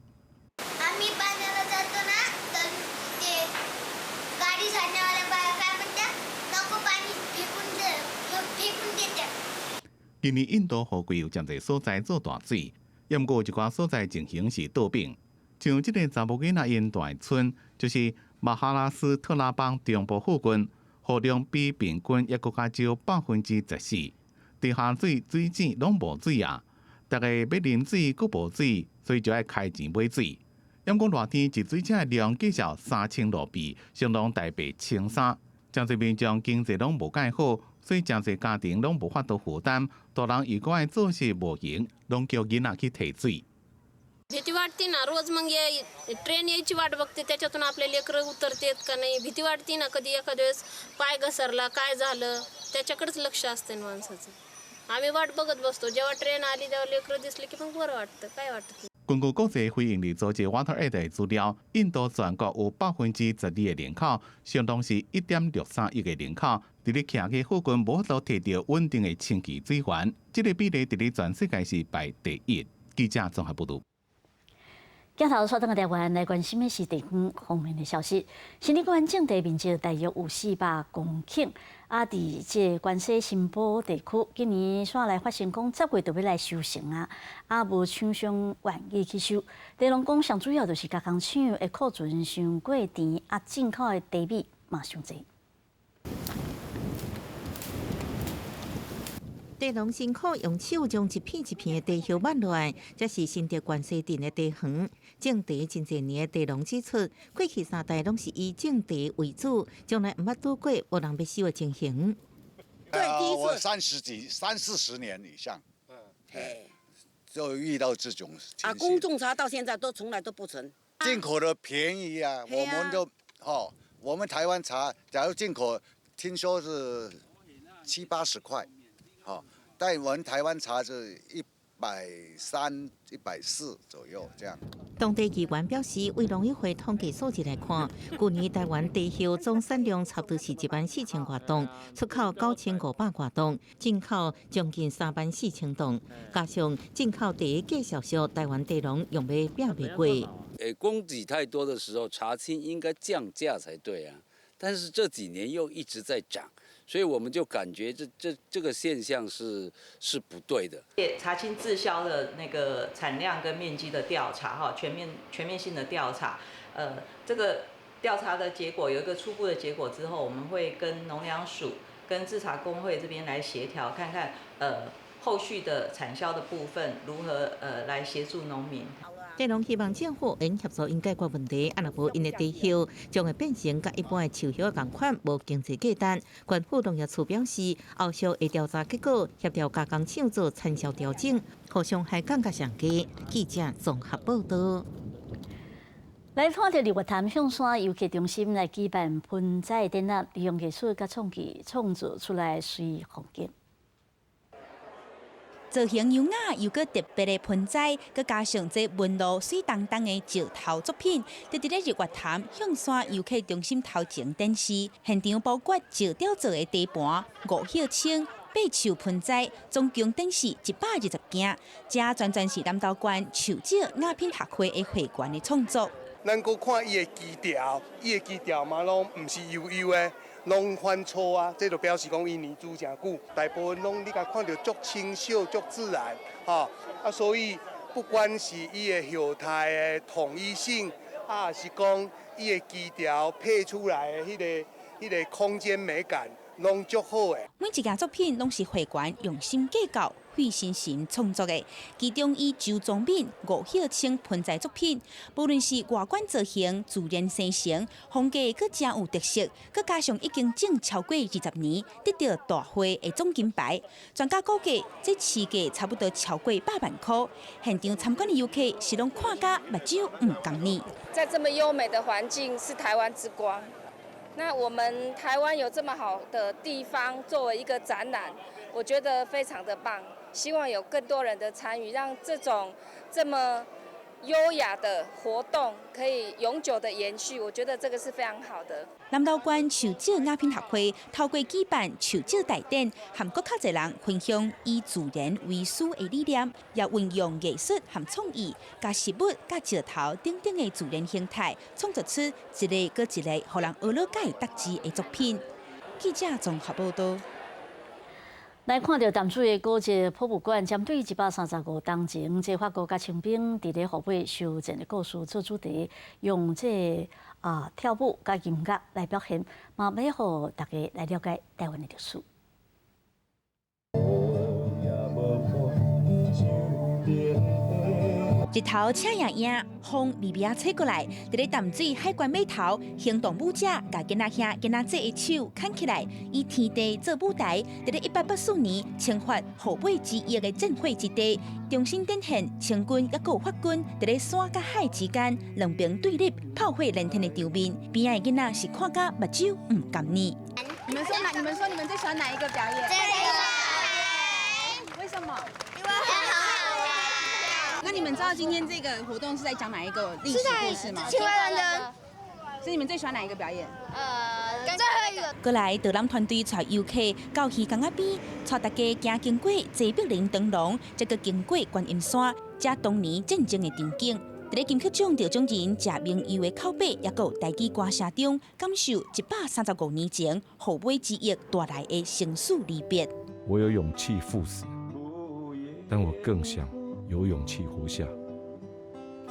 今年印度雨季有真侪所在做大水，不过一寡所在情形是倒冰。像即个查某囡仔因大村，就是马哈拉斯特拉邦中部附近，雨量比平均也搁较少14%。地下水、水井拢无水啊！大家要啉水搁无水，所以就要开钱买水。不过热天集水车的量计少3000卢比，相当大白1300。真侪民众经济拢无介好，所以真侪家庭拢无法度负担。大人如果爱做事无闲，拢叫囡仔去提水。भीती वाटते ना रोज मग ट्रेन यायची वाट बघते त्याच्यातून आपले लेकरं उतरतेत का नाही भीती वाटते ना कधी एखाद्या वेळेस पाय घसरला काय झालं त्याच्याकडेच लक्ष असते माणसाचं आम्ही वाट बघत बसतो जेव्हा ट्रेन आली तेव्हा लेकरं दिसली की मग बरं वाटतं काय वाटत 根据国际非营利组织 WaterAid 的资料，印度全国有12%的人口，相当是1.63亿的人口，伫咧徛起附近无法度摕到稳定的清气水源，这个比例伫咧全世界是排第一。记者综合报道。镜头刷到台湾来关心的是地方方面的消息。新竹县种地面积大约有400公顷，伫这关西新埔地区，今年煞来发生讲10月就要来收成无厂商愿意去收。地龙讲上主要就是加工厂的库存伤过甜，进口的地米嘛伤济。地龙辛苦用手将一片一片的地叶挽落来，这是新竹关西镇的地园。种地真侪年的地龙指出，过去3代拢是以种地为主，从来毋捌拄过无人要收的情形。我30-40年以上，就遇到这种情形。公众茶到现在都从来都不成。进口的便宜啊，我们就我们台湾茶，假如进口，听说是70-80块。但我们台湾茶是130、140左右这样。当地议员表示，为农业会统计数字来看，去年台湾地叶总产量差不多是14000多吨，出口9500多吨，进口将近34000吨。加上进口地价小小，台湾地农用要拼袂过。供给太多的时候，茶青应该降价才对啊，但是这几年又一直在涨。所以我们就感觉这个现象是不对的。茶青滞销的那个产量跟面积的调查全面性的调查，这个调查的结果有一个初步的结果之后，我们会跟农粮署、跟制茶工会这边来协调，看看后续的产销的部分如何来协助农民。地龙希望政府能协助因解决问题，若无因的地叶将会变成甲一般的树叶同款，无经济价值。县府农业处表示，后续会调查结果，协调加工厂做产销调整，互相还降价上低。记者综合报道。来看到日月潭向山游客中心来举办盆栽展览，利用艺术甲创意创作出来水风景。造型优雅又个特别的盆栽，佮加上这纹路水当当的石头作品，就伫咧日月潭向山游客中心头前展示。现场包括石雕做的地盘、五叶青、八树盆栽，总共展示120件。这全是南投县树石雅品学会的会员的创作。咱搁看伊的基调嘛，拢毋是油油的。拢翻粗啊，这就表示讲伊年资诚久，大部分拢你甲看到足清秀、足自然，所以不管是伊的叶态的统一性，是讲伊的基调配出来的迄个空间美感，拢足好的。每一件作品拢是会员用心计较、费心神创作的，其中以周庄敏、吴叶青盆栽作品，无论是外观造型、自然生成，风格佫真有特色，佫加上已经种超过20年，得到大会的总金牌。专家估计，这市价差不多超过8万块。现场参观的游客是拢看甲目睭唔共呢。在这么优美的环境，是台湾之光。那我们台湾有这么好的地方作为一个展览，我觉得非常的棒。希望有更多人的参与，让这种这么优雅的活动可以永久的延续，我觉得这个是非常好的。南投县树少雅品学会透过举办树少大典，和更较侪人分享以自然为师的理念，也运用艺术和创意，甲食物、甲石头等等的自然形态，创作出一个搁一个，互人学了解特质的作品。记者综合报道。来看到淡水的古迹博物馆，针对135年前这法国甲清兵伫咧河北修建的故事做主题，用跳舞甲音乐来表现，嘛要互大家来了解台湾的历史。日头赤影影，风微微吹过来，伫咧淡水海关码头，行动舞者甲囡仔兄、囡仔姐的手牵起来，以天地做舞台，伫咧1884年惩罚河北之役的镇会之地，重新展现清军也有法军伫咧山甲海之间两边对立、炮火连天的场面，边仔的囡仔是看甲目睭唔甘呢。你们说你们最喜欢哪一个表演？这个。为什么？因为很好。那你们知道今天这个活动是在讲哪一个历史故事吗？清人的。所以你们最喜欢哪一个表演？最后一个。过来，导览团队带游客到鱼港仔边，带大家行经过济碧林灯笼，再个经过观音山，这当年战争的场景。伫咧金曲奖得奖人谢明佑的口碑，也有台语歌声中感受135年前河北之役带来的生死离别。我有勇气赴死，但我更想有勇气活下。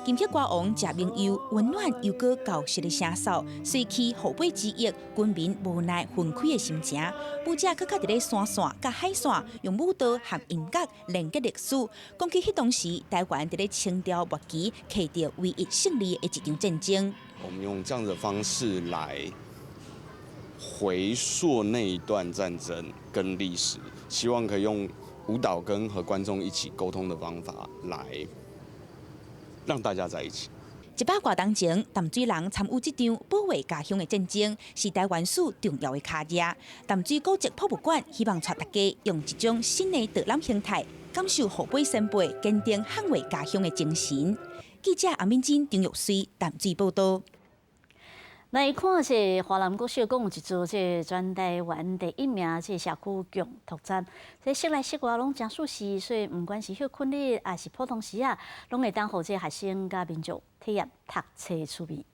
金曲歌王谢明佑温暖又搁教实的声扫，随去河北之役军民无奈分开的心情。舞者搁较伫咧山线甲海线，用舞蹈和音乐连接历史，讲起迄当时台湾伫咧清朝末期取得唯一胜利的一场战争。我们用这样的方式来回溯那一段战争跟历史，希望可以用舞蹈跟和观众一起沟通的方法来让大家在一起。100多年前，淡水人参与这场保卫家乡的战争，是台湾史重要的卡业。淡水古迹博物馆希望带大家用一种新的导览形态，感受河北先辈坚定捍卫家乡的精神。记者阿敏珍、张玉水淡水报道。来看这华南国小讲一座这全台湾第1名这社区共拓展，这室内室外拢真舒适，所以不管是休困日还是普通时啊，拢会当互这学生甲民众体验读册的趣味。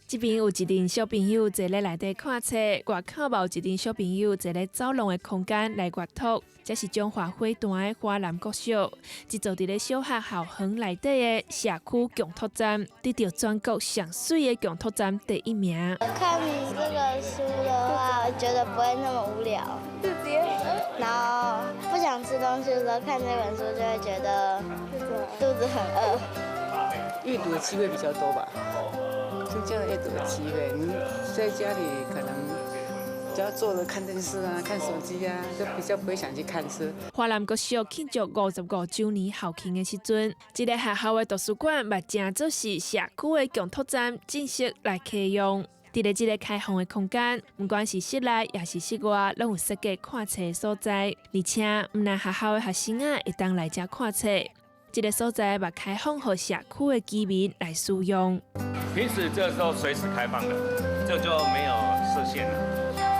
这边有一群小朋友坐咧内底看册，外口嘛有一群小朋友坐咧走廊的空间来阅读。这是中华花坛的华南国小，这座伫咧小学校园内底的社区共拓展，得到全国上水的共拓展第1名。看这个书的话，我觉得不会那么无聊，然后不想吃东西的时候看这本书，就会觉得肚子很饿。阅读的机会比较多吧。增加了阅读的机会，你在家里可能只要坐着看电视啊、看手机啊，就比较不会想去看书。华南国小庆祝55周年校庆的时阵，这个学校的图书馆目前就是社区的共拓展正式来启用。伫咧这个开放的空间，不管是室内也是室外，拢有设计看册的所在，而且唔但学校的学生啊会当来这看册。这个所在把开放给社区的居民来使用。平时这时候随时开放的，这就没有设限了。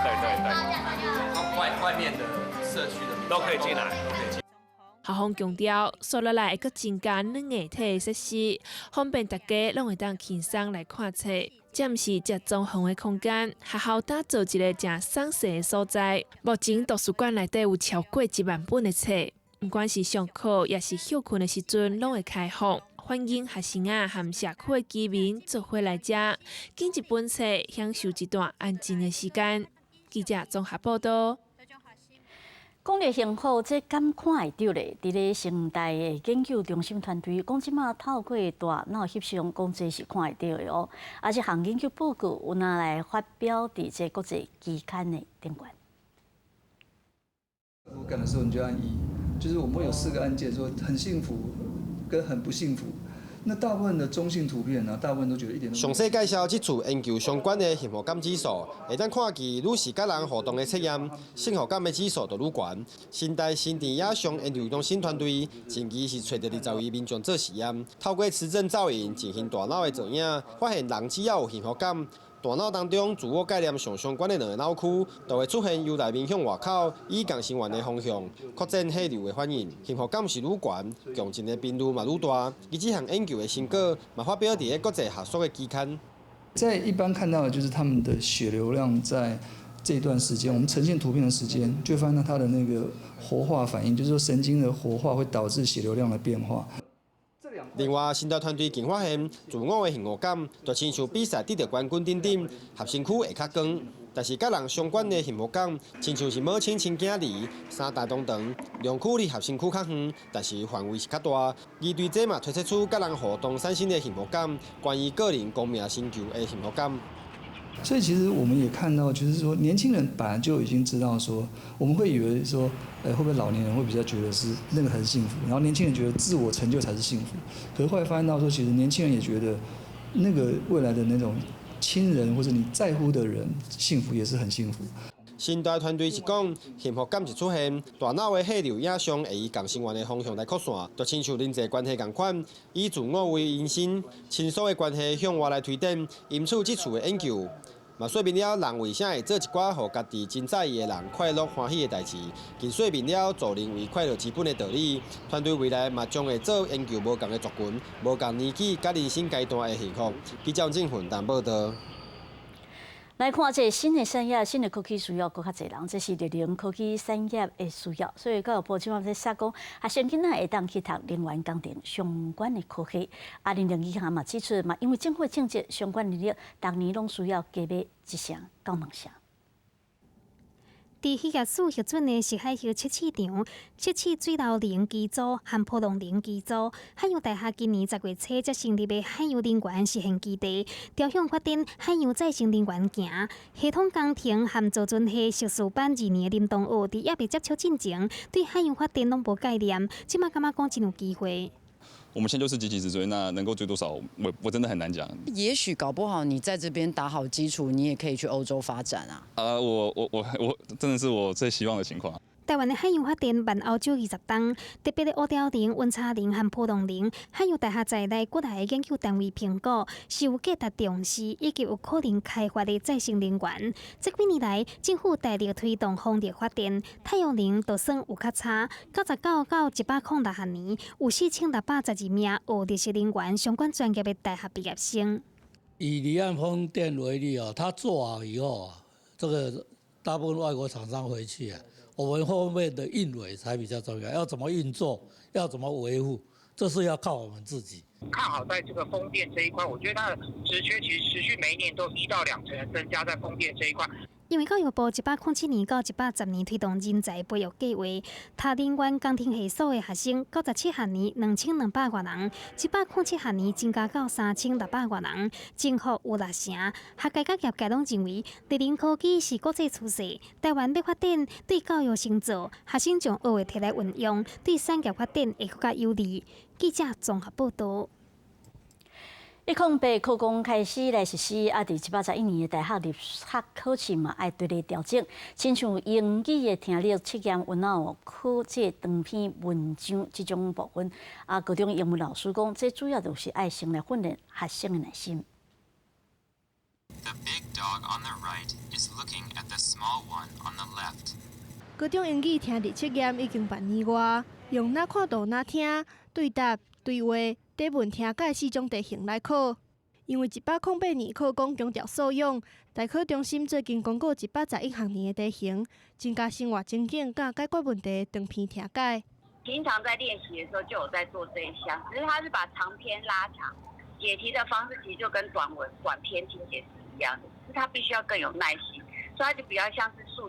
对，外面的社区的都可以进来。校方强调，所落来会阁增加软硬体的设施，方便大家拢会当轻松来看册。这毋是只装潢的空间，学校打造一个正爽适的所在。目前图书馆内底有超过1万本的册。不管是上课也是休困的时阵，拢会开放，欢迎学生啊和社区的居民做伙来遮，拣一本册，享受一段安静的时间。记者综合报道。讲到幸福，这敢看会到咧？伫咧成大的研究中心团队讲，即马透过大脑翕相，讲这是看会到的哦。而这项研究报告有拿来发表伫这国际期刊的顶端。我赶的时候，你就按1，就是我们会有4个按键，说很幸福跟很不幸福，那大部分的中性图片呢，大部分都觉得一点都。详细介绍这次研究相关的幸福感指数，会当看见愈是甲人互动的测验，幸福感的指数就愈悬。新代新田野上研究中心团队近期是找到20位民众做实验，透过磁振造影进行大脑的造影，发现人只要有幸福感。大脑当中自我概念上相关的2个脑区，就会出现由内面向外口以共生元的方向扩展血流的反应，幸福感是愈悬，共振的频率嘛愈大。而这项研究的成果嘛发表在国际学术的期刊。在一般看到的就是他们的血流量在这段时间，我们呈现图片的时间，就会发现到它的那个活化反应，就是说神经的活化会导致血流量的变化。另外，新代团队更发现，自我的幸福感，就亲像比赛得到冠军等等，合身躯会较光。但是，甲人相关的幸福感，亲像是母亲亲囝儿、三大东长，量距离合身躯较远，但是范围是较大。而对这嘛推测出甲人互动产生的幸福感，关于个人公命成就的幸福感。所以其实我们也看到，就是说年轻人本来就已经知道说，我们会以为说，会不会老年人会比较觉得是那个才是幸福，然后年轻人觉得自我成就才是幸福。可是后来发现到说，其实年轻人也觉得，那个未来的那种亲人或者你在乎的人，幸福也是很幸福。新代团队是讲，幸福感一出现，大脑的血流影像会以共生元的方向来扩散，就亲像人际关系同款，以自我为中心，亲属的关系向外来推展。因此，这次的研究嘛说明了人为啥会做一寡互家己真在意的人快乐欢喜的代志，更说明了做人为快乐之本的道理。团队未来嘛将会做研究无同的族群、无同年纪、甲人生阶段的幸福。记者郑混蛋报道。来看这新的产业、新的科技需要更较侪人，这是绿能科技产业的需要。所以教育部今晚在说讲，学生囡仔会当去读能源工程相关的科系。2002项嘛指出嘛，因为政府政策相关能力，逐年拢需要加码1项到2项。伫迄个数核准的石海溪测试场，测试水流能机组和波动能机组。海洋大学今年10月初才成立的海洋能源实验基地，朝向发展海洋再生能源行。系统工程和造船系硕士班2年的林东学，伫还未接触进前，对海洋发展拢无概念，即马感觉讲真有机会。我们现在就是积极直追，那能够追多少，我真的很难讲。也许搞不好你在这边打好基础，你也可以去欧洲发展啊。我真的是我最希望的情况。台湾的海洋发电慢欧洲20档，特别的乌条能、温差能和波动能，海洋大学在内国内的研究单位评估是有价值重视，以及有可能开发的再生能源。这几年来，政府大力推动风力发电，太阳能就算有较差，99到106学年有4612名学历史能源相关专业的大学毕业生。以离岸风电为例哦，它做好以后啊，这个大部分外国厂商回去啊。我们后面的运维才比较重要，要怎么运作，要怎么维护，这是要靠我们自己。看好在这个风电这一块，我觉得它的职缺其实持续每一年都1到2成的增加在风电这一块。因为教育部107年到110年推动人才培育计划，读能源工程系所的学生，97学年2200多人，107学年增加到3600多人，政府有6成。学界甲业界拢认为，绿能科技是国际趋势，台湾要发展，对教育成做，学生将学的摕来运用，对产业发展会更加有利。记者综合报道。108考纲开始来实施，伫111年的大学入学考试嘛，爱对咧调整。亲像英语的听力测验、有脑考这长篇文章这种部分，高中英文老师讲，这主要就是爱先来训练学生的耐心。The big dog on the right is looking at the small one on the left. 高中英语听力测验已经半年外，用哪看到哪听，对答、对话。底问听解4种题型来考，因为108年考纲强调素养，大考中心最近公告111学年的题型，增加生活情境甲解决问题长篇听解。平常在练习的时候就有在做这一项，只是它是把长篇拉长，解题的方式其实就跟短篇听解是一样的，是它必须要更有耐心，所以它就比较像是素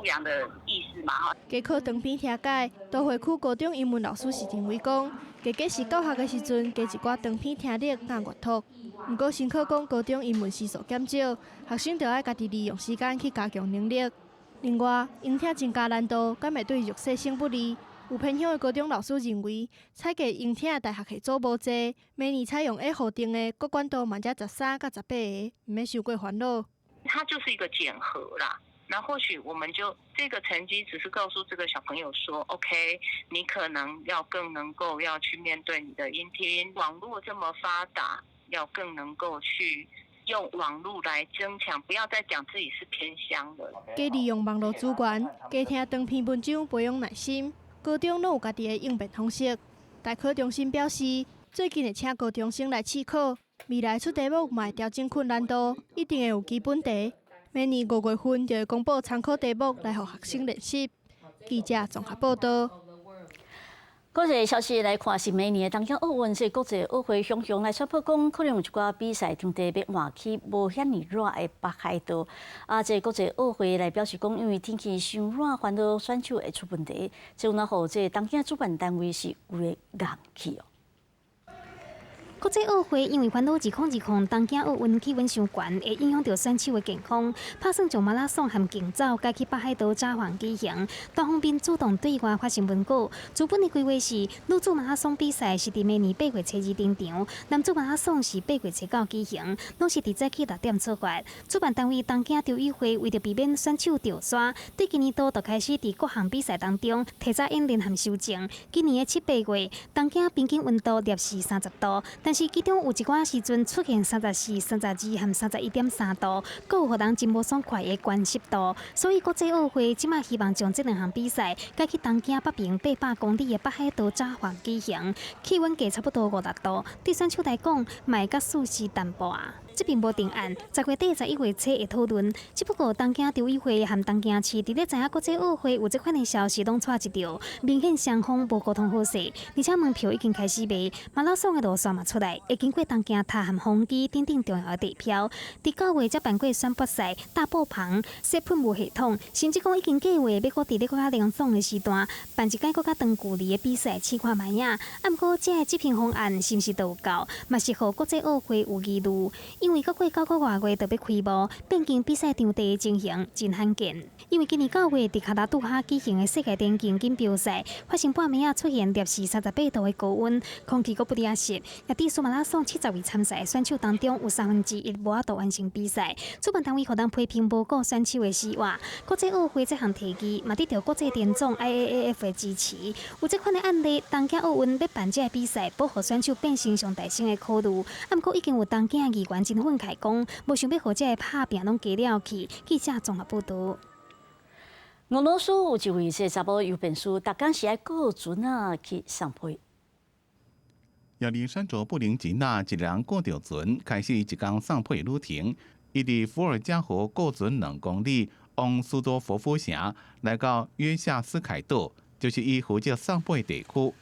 养的意思嘛哈。加考长篇听解，都会区高中英文老师是认为讲。加是教学的时阵，加一寡长篇听力甲阅读。不过新考讲高中英文时数减少，学生就要家己利用时间去加强能力。另外，英听增加难度，敢会对弱势生不利？有偏向的高中老师认为，采购应听的大学系组无济，明年采用 A 号定的各管道嘛才13到18个，唔免伤过烦恼。它就是一个检核啦。那或许我们就这个成绩只是告诉这个小朋友说 ，OK， 你可能要更能够要去面对你的音听，网络这么发达，要更能够去用网络来增强，不要再讲自己是偏乡的。加利用网络资源，加听长篇文章培养耐心。高中拢有家己的应变方式。大考中心表示，最近会请高中生来试考，未来出题目嘛会调整困难度，一定会有基本题。明年5月份就会公布参考题目来，互学生练习。记者综合报道。国际消息来看，是明年的东京奥运，是国际奥会雄雄来宣布讲，可能有一寡比赛场地要换去无遐尼热的北海道。这国际奥会来表示讲，因为天气伤热，烦恼选手会出问题，就那好，这东京主办单位是有咧硬气哦。国际奥会因为烦恼2020东京奥运气温伤悬，会影响到选手的健康，打算将马拉松和竞走改去北海道札幌举行。单方面主动对外发新闻稿，原本的规划是女子马拉松比赛是伫明年8月初2登场，男子马拉松是8月初9举行，拢是伫早起6点出发。主办单位东京奥运会为着避免选手掉山，伫今年度就开始伫各项比赛当中提早演练和修正。今年的7、8月，东京平均温度摄氏30度。但是其中有一寡时阵出现34、32和31.3度，阁有互人真无爽快的高湿度。所以国际奥会即马希望将这两项比赛改去东京北平800公里的北海道札幌举行，气温计差不多50度，对选手来讲，嘛会较舒适淡薄啊。这并无定案，10月底、11月初会讨论。只不过东京奥运会和东京市伫咧知影国际奥会有这款的消息，拢带一条，明显双方无沟通好势，而且门票已经开始卖，马拉松的路线嘛出来，会经过东京塔和丰基等等重要的地标。伫9月才办过选拔赛、大埔棚、set喷雾系统，甚至讲已经计划要搁伫咧更较凉爽的时段办一届更较长距离的比赛试看卖影。不过这个片方案是毋是都有够，嘛是互国际奥会有疑虑。因为到过9个外月就要开幕，变更比赛场地的情形真罕见。因为今年9月伫卡达杜哈举行的世界电竞锦标赛，发生半暝啊出现摄氏38度的高温，空气阁不凉湿，也致使马拉松70位参赛选手当中有1/3无法度完成比赛。主办单位互人批评无顾选手的生活。国际奥会这项提议嘛得到国际电总 IAAF 的支持。有这款的案例，东京奥运要办这个比赛，保护选手变成上大声的考虑。不过已经有东京的议员真愤慨讲，无想要互这个拍拼拢加了去。记者综合报道。俄罗斯有一位查某邮便师，逐工是爱过船啊去送批。亚历山卓·布林吉纳一人过着船，开始一天送批旅程。伊伫伏尔加河过船2公里，往苏多佛夫城，来到约夏斯凯岛，就是伊负责送批地区。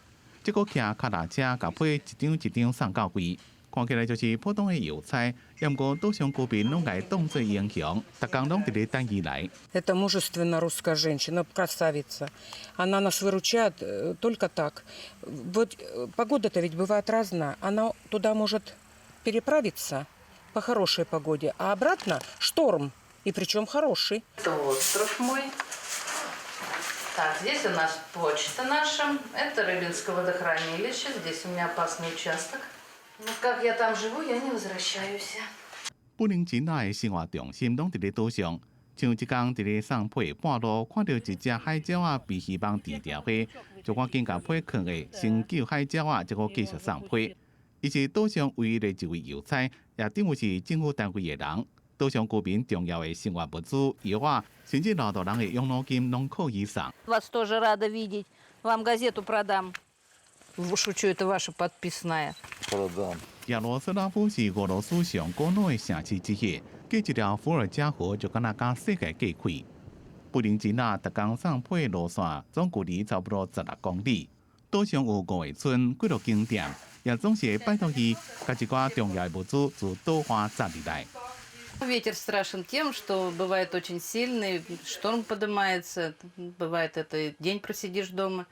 结果骑脚踏车，甲批一张一张送到位。看起来就是普通的邮差，不过岛上居民拢来当作英雄，逐工拢伫咧等伊来。Это мужественная русская женщина, красавица. Она нас выручает только так. Вот погода-то ведь бывает разная. Она туда может переправиться по хорошей погоде, а обратно шторм, и причем хороший. Это остров мой. Так, здесь у нас почта наша. Это Рыбинское водохранилище. Здесь у меня опасный участок. Ну, как я там живу, я не возвращаюсь. 布林吉纳的生活重心拢伫咧岛上，像一天伫咧送批半路，看到一只海鸟啊，被希望治疗花，就赶紧甲批放下，先救海鸟啊，结果继续送批。伊是岛上唯一的一位邮差，也等于是政府单位的人。岛上居民重要的生活物资、药啊，甚至老大人的养老金拢靠伊送。Вас тоже рада видеть. Вам газету продам. Шучу, это ваша подписная. Продам. 亚罗斯拉夫是俄罗斯上古老的城市之一，过一条伏尔加河就敢若甲世界隔开。布林吉纳逐工送批路线总距离差不多16公里。岛上有5个村、几落景点，也总是会拜托伊，甲一寡重要的物资自岛花载入来。Ветер страшен тем, что бывает очень сильный, шторм поднимается, бывает это день просидишь дома.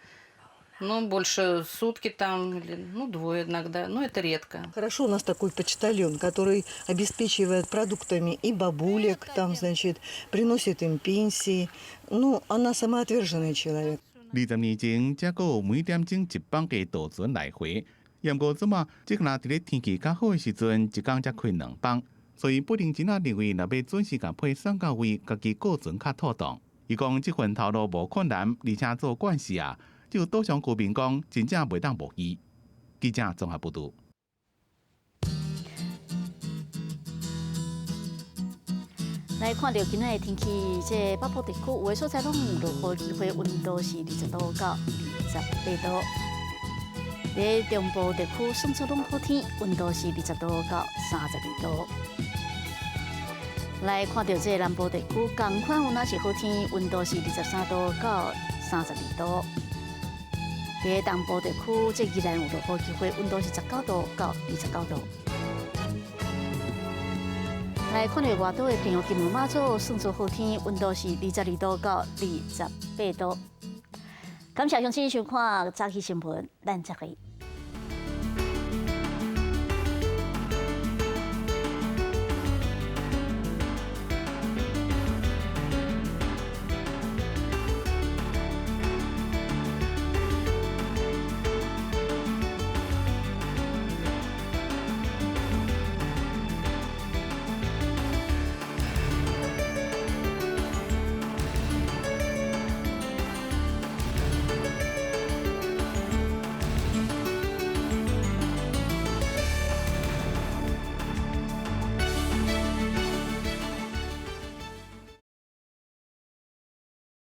Ну, больше сутки там, ну, 2 иногда, но это редко. Хорошо, у нас такой почтальон, который обеспечивает продуктами и бабулек, там, значит, приносит им пенсии. Ну, она самоотверженный человек. 20年前，才有每点钟一班嘅渡船来回，不过即马即个伫咧天气较好嘅时阵，一工才开2班。所以不定真仔认为，若要准时甲配送到位，家己顾船较妥当。伊讲即份头路无困难，而且做惯势啊，只有岛上居民讲，真正袂当无依。记者综合报道。来看到今仔的天气，这北部地区有的所在拢有落雨机会，温度是20度到28度。在中部地区算出拢好天，温度是20度到32度。来看到这南部地区，同款有若是好天，温度是23度到32度。在东部地区，这依然有落雨机会，温度是19度到29度。来看到外岛的朋友，金门马祖算作好天，温度是22度到28度。感谢乡亲收看早起新闻，咱再会。